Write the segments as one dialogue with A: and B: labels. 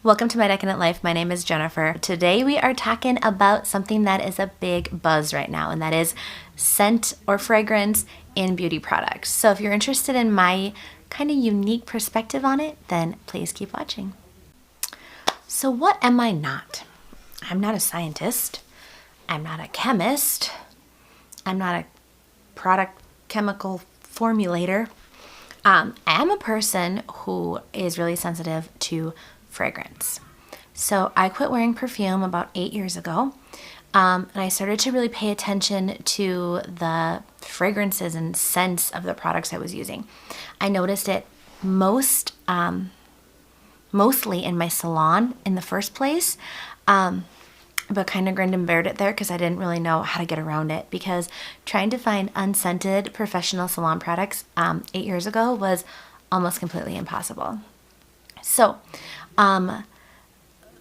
A: Welcome to My Decadent Life. My name is Jennifer. Today we are talking about something that is a big buzz right now, and that is scent or fragrance in beauty products. So if you're interested in my kind of unique perspective on it, then please keep watching. So what am I not? I'm not a scientist. I'm not a chemist. I'm not a product chemical formulator. I am a person who is really sensitive to fragrance. So I quit wearing perfume about 8 years ago, and I started to really pay attention to the fragrances and scents of the products I was using. I noticed it mostly in my salon in the first place, but kind of grinned and bared it there because I didn't really know how to get around it, because trying to find unscented professional salon products 8 years ago was almost completely impossible. So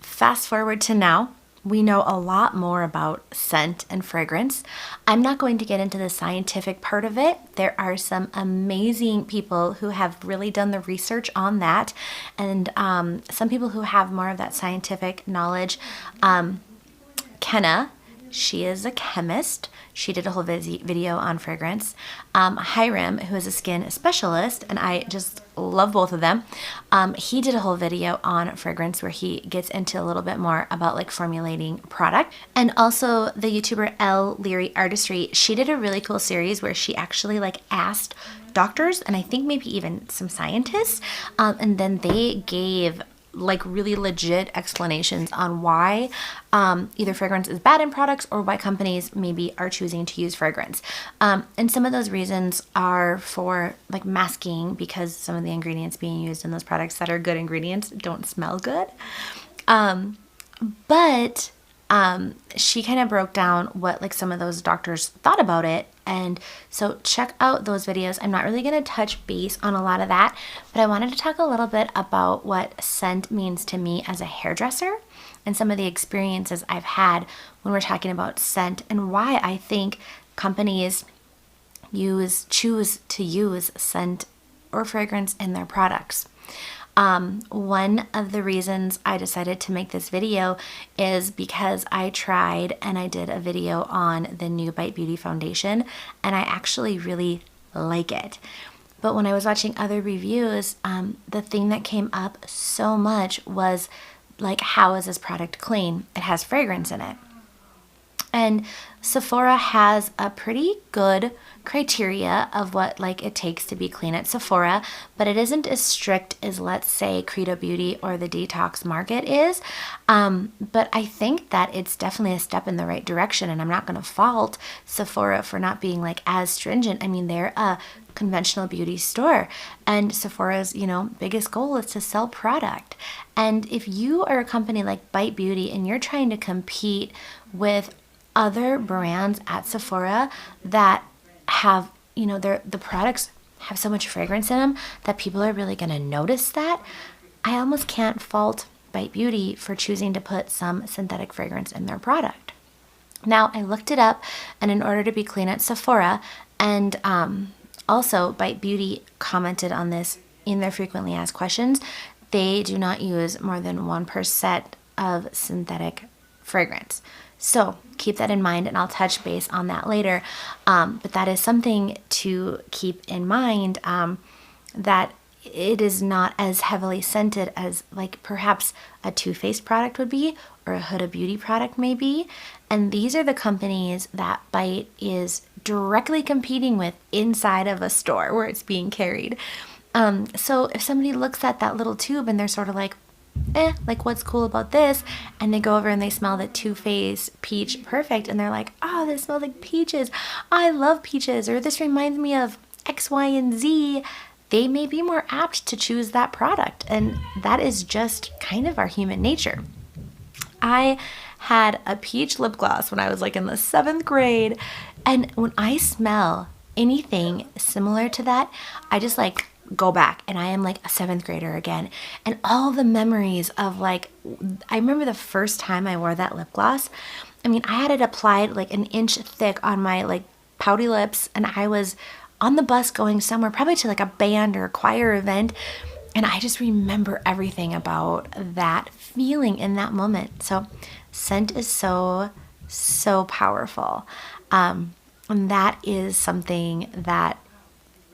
A: fast forward to now, we know a lot more about scent and fragrance. I'm not going to get into the scientific part of it. There are some amazing people who have really done the research on that, and some people who have more of that scientific knowledge. Kenna, she is a chemist. She did a whole video on fragrance. Hyram, who is a skin specialist, and I just love both of them. He did a whole video on fragrance where he gets into a little bit more about like formulating product. And also the YouTuber Elle, Leary, Artistry, she did a really cool series where she actually like asked doctors and I think maybe even some scientists, and then they gave like really legit explanations on why either fragrance is bad in products or why companies maybe are choosing to use fragrance. And some of those reasons are for like masking, because some of the ingredients being used in those products that are good ingredients don't smell good. But she kind of broke down what like some of those doctors thought about it. And so check out those videos. I'm not really going to touch base on a lot of that, but I wanted to talk a little bit about what scent means to me as a hairdresser and some of the experiences I've had when we're talking about scent, and why I think companies choose to use scent or fragrance in their products. One of the reasons I decided to make this video is because I tried and I did a video on the new Bite Beauty foundation, and I actually really like it. But when I was watching other reviews, the thing that came up so much was like, how is this product clean? It has fragrance in it. And Sephora has a pretty good criteria of what like it takes to be clean at Sephora, but it isn't as strict as, let's say, Credo Beauty or the Detox Market is. But I think that it's definitely a step in the right direction, and I'm not going to fault Sephora for not being like as stringent. I mean, they're a conventional beauty store, and Sephora's, biggest goal is to sell product. And if you are a company like Bite Beauty and you're trying to compete with other brands at Sephora that have, the products have so much fragrance in them that people are really going to notice that, I almost can't fault Bite Beauty for choosing to put some synthetic fragrance in their product. Now, I looked it up, and in order to be clean at Sephora, and also Bite Beauty commented on this in their frequently asked questions, they do not use more than 1% of synthetic fragrance. So keep that in mind, and I'll touch base on that later. But that is something to keep in mind, that it is not as heavily scented as like perhaps a Too Faced product would be, or a Huda Beauty product may be. And these are the companies that Bite is directly competing with inside of a store where it's being carried. So if somebody looks at that little tube and they're sort of like, like what's cool about this? And they go over and they smell the Too Faced Peach Perfect, and they're like, oh, this smells like peaches. I love peaches, or this reminds me of X, Y, and Z. They may be more apt to choose that product, and that is just kind of our human nature. I had a peach lip gloss when I was like in the 7th grade, and when I smell anything similar to that, I just like go back and I am like a 7th grader again. And all the memories of like, I remember the first time I wore that lip gloss. I mean, I had it applied like an inch thick on my like pouty lips, and I was on the bus going somewhere, probably to like a band or a choir event, And I just remember everything about that feeling in that moment. So scent is so, so powerful. And that is something that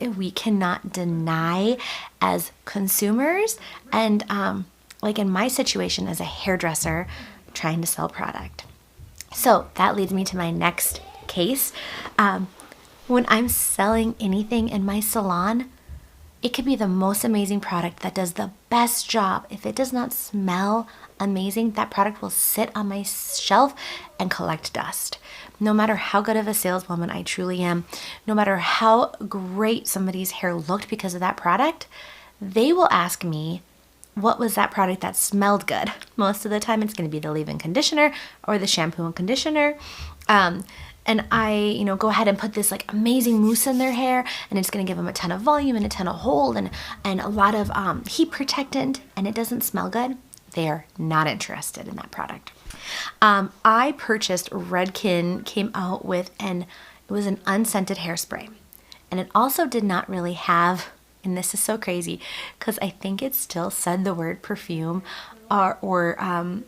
A: we cannot deny as consumers. And like in my situation as a hairdresser trying to sell product. So that leads me to my next case. When I'm selling anything in my salon, it could be the most amazing product that does the best job. If it does not smell amazing, that product will sit on my shelf and collect dust. No matter how good of a saleswoman I truly am, no matter how great somebody's hair looked because of that product, they will ask me, what was that product that smelled good? Most of the time it's going to be the leave-in conditioner or the shampoo and conditioner. And I, go ahead and put this like amazing mousse in their hair, and it's going to give them a ton of volume and a ton of hold and a lot of heat protectant, and it doesn't smell good. They're not interested in that product. I purchased Redken came out with it was an unscented hairspray, and it also did not really have, and this is so crazy because I think it still said the word perfume or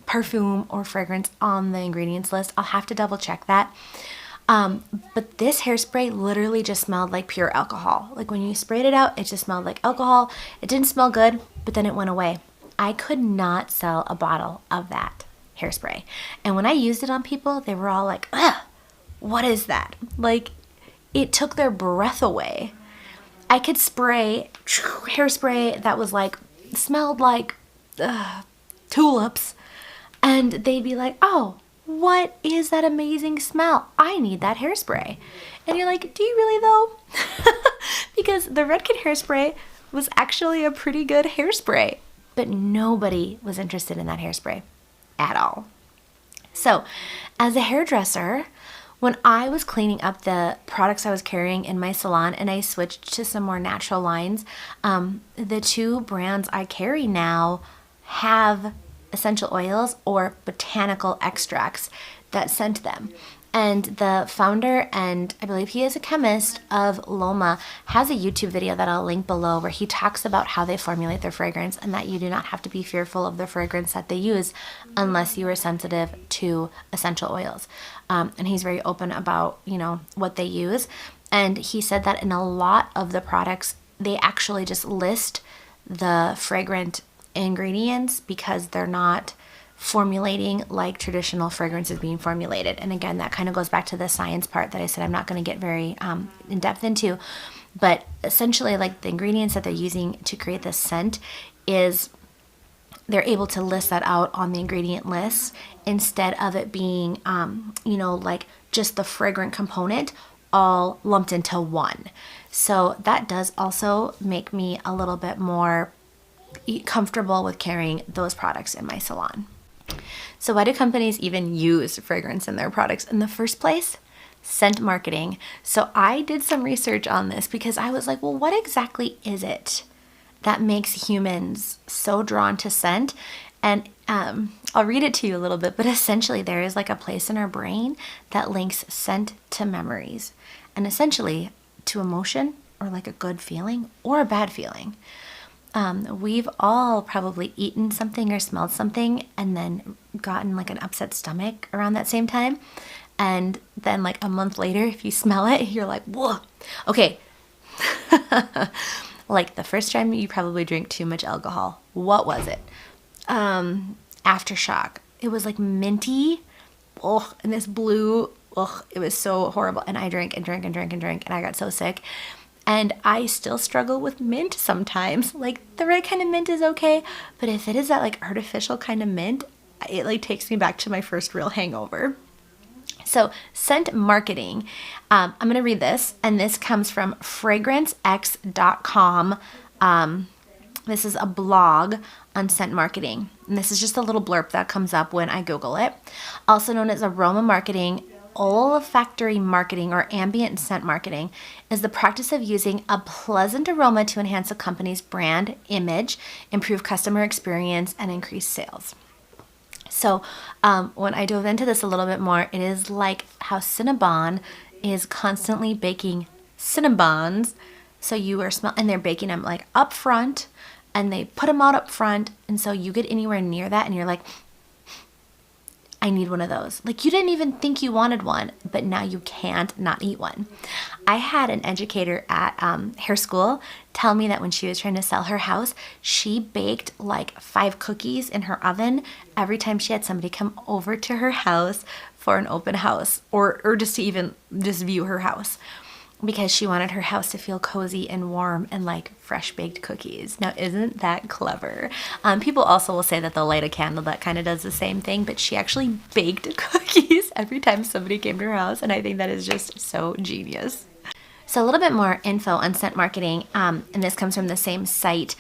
A: perfume or fragrance on the ingredients list. I'll have to double check that. But this hairspray literally just smelled like pure alcohol. Like when you sprayed it out, it just smelled like alcohol. It didn't smell good, but then it went away. I could not sell a bottle of that hairspray. And when I used it on people, they were all like, ugh, what is that? Like, it took their breath away. I could spray hairspray that was like, smelled like tulips, and they'd be like, oh, what is that amazing smell? I need that hairspray. And you're like, do you really though? Because the Redken hairspray was actually a pretty good hairspray, but nobody was interested in that hairspray at all. So as a hairdresser, when I was cleaning up the products I was carrying in my salon and I switched to some more natural lines, the two brands I carry now have essential oils or botanical extracts that scent them. And the founder, and I believe he is a chemist, of Loma has a YouTube video that I'll link below where he talks about how they formulate their fragrance and that you do not have to be fearful of the fragrance that they use unless you are sensitive to essential oils. And he's very open about, what they use. And he said that in a lot of the products, they actually just list the fragrant ingredients because they're not formulating like traditional fragrance is being formulated. And again, that kind of goes back to the science part that I said I'm not going to get very in depth into. But essentially, like the ingredients that they're using to create this scent is they're able to list that out on the ingredient list instead of it being, like just the fragrant component all lumped into one. So that does also make me a little bit more comfortable with carrying those products in my salon. So why do companies even use fragrance in their products in the first place? Scent marketing. So I did some research on this because I was like, well, what exactly is it that makes humans so drawn to scent? And I'll read it to you a little bit, but essentially there is like a place in our brain that links scent to memories and essentially to emotion or like a good feeling or a bad feeling. We've all probably eaten something or smelled something and then gotten like an upset stomach around that same time. And then like a month later, if you smell it, you're like, whoa, okay. Like the first time you probably drank too much alcohol. What was it? Aftershock. It was like minty. Oh, and this blue. Oh, it was so horrible. And I drank and drank and drank and drank and I got so sick. And I still struggle with mint sometimes. Like the right kind of mint is okay, but if it is that like artificial kind of mint, it like takes me back to my first real hangover. So scent marketing, I'm going to read this, and this comes from fragrancex.com. This is a blog on scent marketing, and this is just a little blurb that comes up when I Google it. Also known as aroma marketing, olfactory marketing, or ambient scent marketing is the practice of using a pleasant aroma to enhance a company's brand image, improve customer experience, and increase sales. So when I dove into this a little bit more, it is like how Cinnabon is constantly baking Cinnabons. So you are and they're baking them like up front, and they put them out up front. And so you get anywhere near that and you're like, I need one of those. Like, you didn't even think you wanted one, but now you can't not eat one. I had an educator at hair school tell me that when she was trying to sell her house, she baked like 5 cookies in her oven every time she had somebody come over to her house for an open house, or just to even just view her house, because she wanted her house to feel cozy and warm and like fresh baked cookies. Now, isn't that clever? People also will say that they'll light a candle that kind of does the same thing, but she actually baked cookies every time somebody came to her house, and I think that is just so genius. So a little bit more info on scent marketing, and this comes from the same site.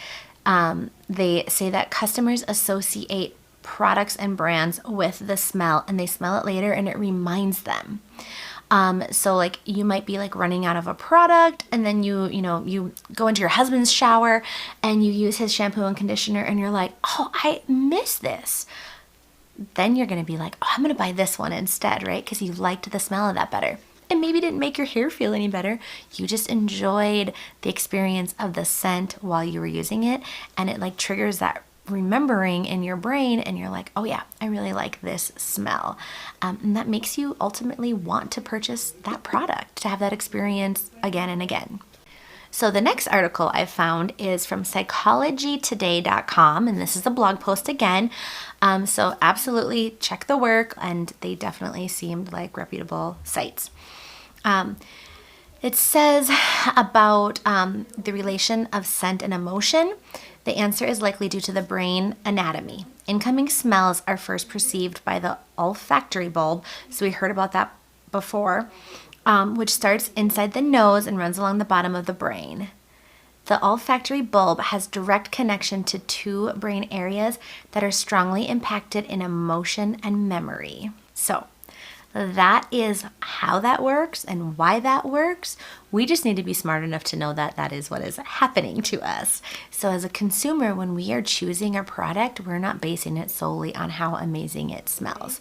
A: They say that customers associate products and brands with the smell, and they smell it later and it reminds them. So like you might be like running out of a product, and then you go into your husband's shower and you use his shampoo and conditioner and you're like, oh, I miss this. Then you're going to be like, oh, I'm going to buy this one instead, right? Because you liked the smell of that better. It maybe didn't make your hair feel any better. You just enjoyed the experience of the scent while you were using it, and it like triggers that remembering in your brain, and you're like, oh yeah, I really like this smell. And that makes you ultimately want to purchase that product, to have that experience again and again. So the next article I found is from psychologytoday.com, and this is a blog post again. So absolutely check the work, and they definitely seemed like reputable sites. It says about the relation of scent and emotion. The answer is likely due to the brain anatomy. Incoming smells are first perceived by the olfactory bulb, so we heard about that before, which starts inside the nose and runs along the bottom of the brain. The olfactory bulb has direct connection to 2 brain areas that are strongly impacted in emotion and memory. So that is how that works and why that works. We just need to be smart enough to know that that is what is happening to us. So as a consumer, when we are choosing a product, we're not basing it solely on how amazing it smells.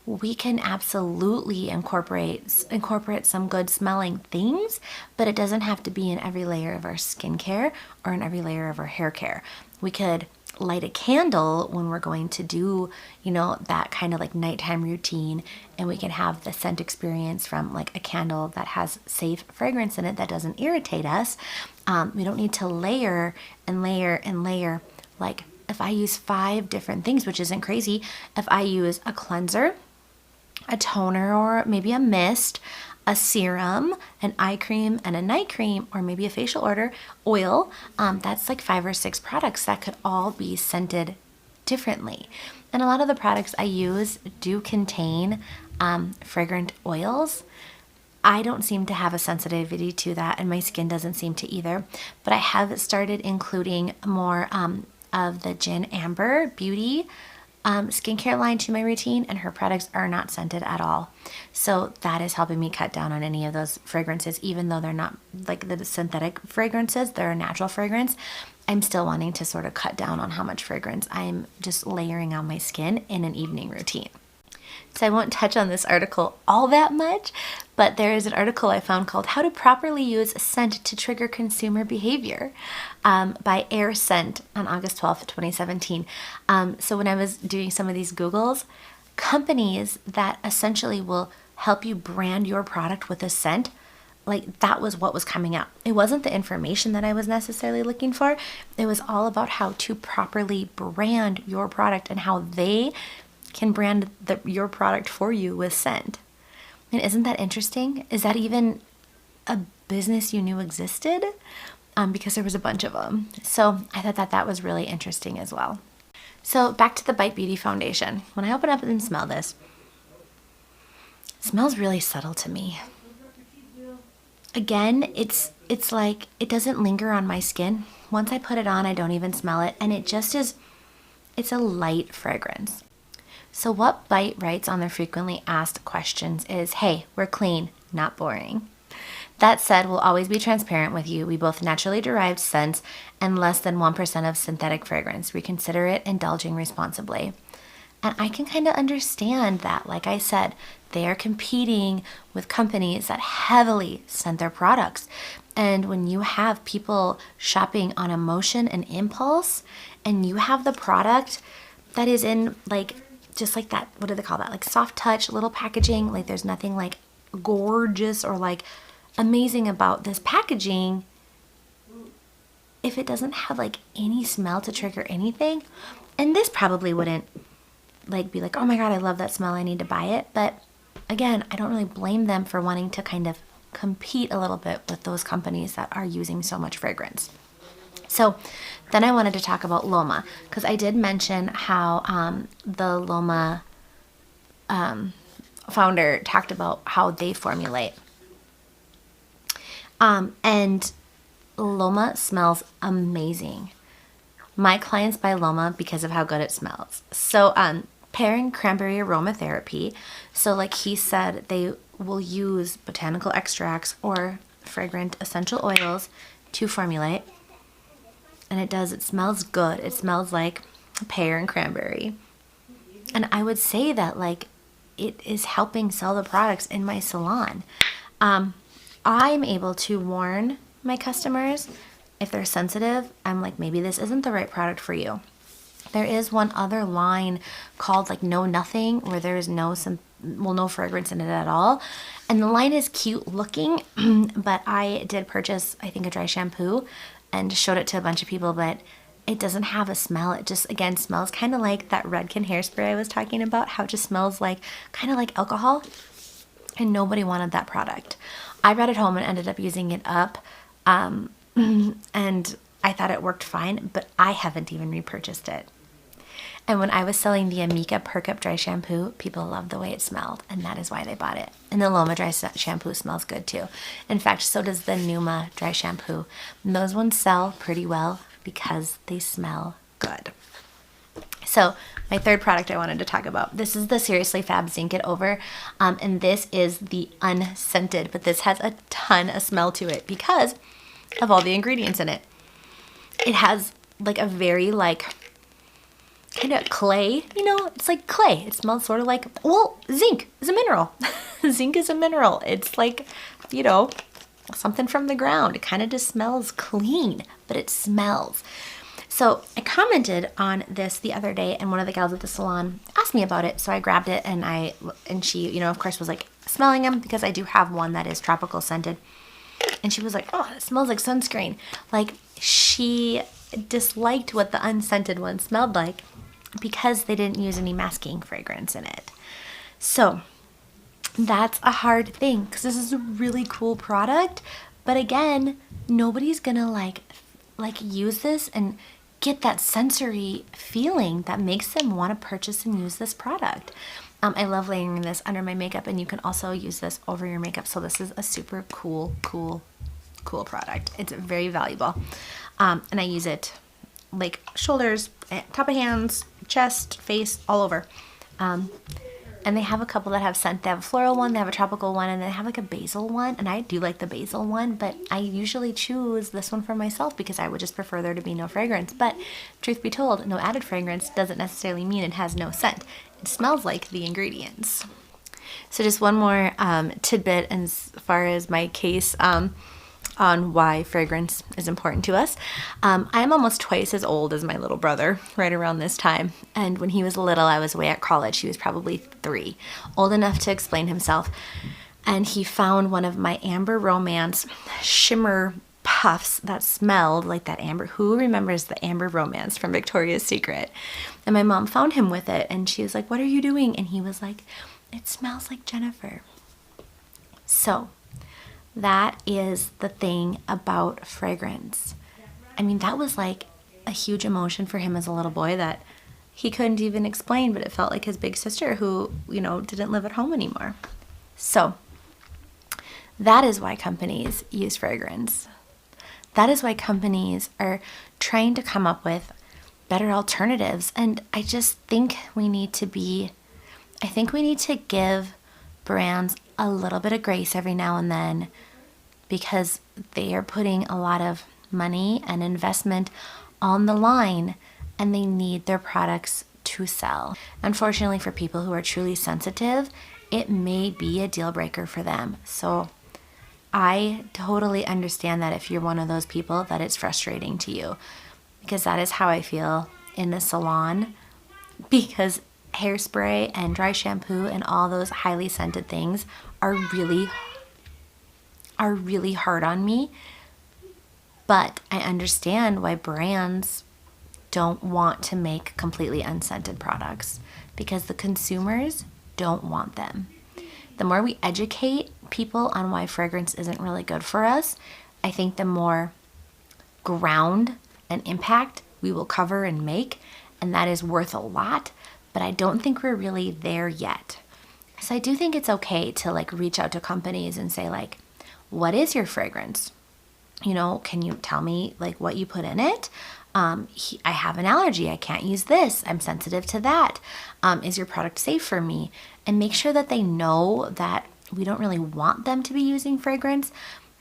A: We can absolutely incorporate some good smelling things, but it doesn't have to be in every layer of our skincare or in every layer of our hair care. We could light a candle when we're going to do, that kind of like nighttime routine, and we can have the scent experience from like a candle that has safe fragrance in it that doesn't irritate us. We don't need to layer and layer and layer. Like if I use 5 different things, which isn't crazy, if I use a cleanser, a toner, or maybe a mist, a serum, an eye cream, and a night cream, or maybe a facial oil, that's like 5 or 6 products that could all be scented differently. And a lot of the products I use do contain fragrant oils. I don't seem to have a sensitivity to that, and my skin doesn't seem to either, but I have started including more of the Gin Amber Beauty skincare line to my routine, and her products are not scented at all. So that is helping me cut down on any of those fragrances, even though they're not like the synthetic fragrances, they're a natural fragrance. I'm still wanting to sort of cut down on how much fragrance I'm just layering on my skin in an evening routine. So I won't touch on this article all that much, but there is an article I found called How to Properly Use Scent to Trigger Consumer Behavior by Air Scent on August 12th, 2017. So when I was doing some of these Googles, companies that essentially will help you brand your product with a scent, like that was what was coming out. It wasn't the information that I was necessarily looking for. It was all about how to properly brand your product and how they can brand your product for you with scent. And isn't that interesting? Is that even a business you knew existed? Because there was a bunch of them. So I thought that was really interesting as well. So back to the Bite Beauty Foundation. When I open up and smell this, it smells really subtle to me. Again, it's like it doesn't linger on my skin. Once I put it on, I don't even smell it. And it just is, it's a light fragrance. So what Bite writes on their frequently asked questions is, hey, we're clean, not boring. That said, we'll always be transparent with you. We both naturally derived scents and less than 1% of synthetic fragrance. We consider it indulging responsibly. And I can kind of understand that. Like I said, they are competing with companies that heavily scent their products. And when you have people shopping on emotion and impulse, and you have the product that is in like, just like that, what do they call that? Like soft touch, little packaging. Like there's nothing like gorgeous or like amazing about this packaging. If it doesn't have like any smell to trigger anything, and this probably wouldn't like be like, oh my God, I love that smell, I need to buy it. But again, I don't really blame them for wanting to kind of compete a little bit with those companies that are using so much fragrance. So then I wanted to talk about Loma, because I did mention how the Loma founder talked about how they formulate. And Loma smells amazing. My clients buy Loma because of how good it smells. So pairing cranberry aromatherapy. So like he said, they will use botanical extracts or fragrant essential oils to formulate. And it smells good. It smells like pear and cranberry. And I would say that like it is helping sell the products in my salon. I'm able to warn my customers if they're sensitive. I'm like, maybe this isn't the right product for you. There is one other line called like No Nothing, where there is no fragrance in it at all. And the line is cute looking, but I did purchase, I think, a dry shampoo and showed it to a bunch of people, but it doesn't have a smell. It just, again, smells kind of like that Redken hairspray I was talking about, how it just smells like, kind of like alcohol. And nobody wanted that product. I brought it home and ended up using it up. And I thought it worked fine, but I haven't even repurchased it. And when I was selling the Amika Perk Up Dry Shampoo, people loved the way it smelled, and that is why they bought it. And the Loma Dry Shampoo smells good too. In fact, so does the Numa Dry Shampoo. And those ones sell pretty well because they smell good. So my third product I wanted to talk about, this is the Seriously Fab Zinc It Over, and this is the unscented, but this has a ton of smell to it because of all the ingredients in it. It has like a very like kind of clay, you know, it's like clay. It smells sort of like, well, zinc is a mineral. Zinc is a mineral. It's like, you know, something from the ground. It kind of just smells clean, but it smells. So I commented on this the other day, and one of the gals at the salon asked me about it. So I grabbed it, and she, you know, of course was like smelling them, because I do have one that is tropical scented. And she was like, oh, it smells like sunscreen. Like, she disliked what the unscented one smelled like because they didn't use any masking fragrance in it. So that's a hard thing, because this is a really cool product. But again, nobody's gonna like use this and get that sensory feeling that makes them want to purchase and use this product. I love layering this under my makeup, and you can also use this over your makeup. So this is a super cool product. It's very valuable. And I use it like shoulders, top of hands, chest, face, all over. And they have a couple that have scent. They have a floral one, they have a tropical one, and they have like a basil one. And I do like the basil one, but I usually choose this one for myself because I would just prefer there to be no fragrance. But truth be told, no added fragrance doesn't necessarily mean it has no scent. It smells like the ingredients. So just one more tidbit as far as my case on why fragrance is important to us. I'm almost twice as old as my little brother, right around this time. And when he was little, I was away at college. He was probably 3, old enough to explain himself. And he found one of my Amber Romance shimmer puffs that smelled like that amber. Who remembers the Amber Romance from Victoria's Secret? And my mom found him with it, and she was like, what are you doing? And he was like, it smells like Jennifer. So that is the thing about fragrance. I mean, that was like a huge emotion for him as a little boy that he couldn't even explain, but it felt like his big sister who, you know, didn't live at home anymore. So that is why companies use fragrance. That is why companies are trying to come up with better alternatives. And I just think we need to give brands a little bit of grace every now and then, because they are putting a lot of money and investment on the line, and they need their products to sell. Unfortunately, for people who are truly sensitive, it may be a deal breaker for them. So I totally understand that if you're one of those people that it's frustrating to you, because that is how I feel in the salon, because hairspray and dry shampoo and all those highly scented things are really hard on me. But I understand why brands don't want to make completely unscented products, because the consumers don't want them. The more we educate people on why fragrance isn't really good for us, I think the more ground and impact we will cover and make, and that is worth a lot, but I don't think we're really there yet. So I do think it's okay to like reach out to companies and say like, what is your fragrance? You know, can you tell me like what you put in it? I have an allergy. I can't use this. I'm sensitive to that. Is your product safe for me? And make sure that they know that we don't really want them to be using fragrance,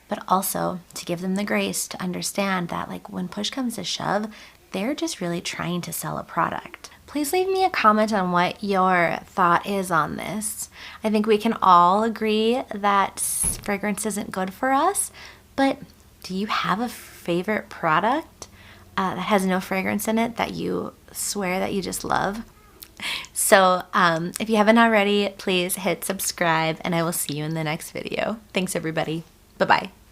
A: but also to give them the grace to understand that like when push comes to shove, they're just really trying to sell a product. Please leave me a comment on what your thought is on this. I think we can all agree that fragrance isn't good for us, but do you have a favorite product that has no fragrance in it that you swear that you just love? So if you haven't already, please hit subscribe, and I will see you in the next video. Thanks, everybody. Bye-bye.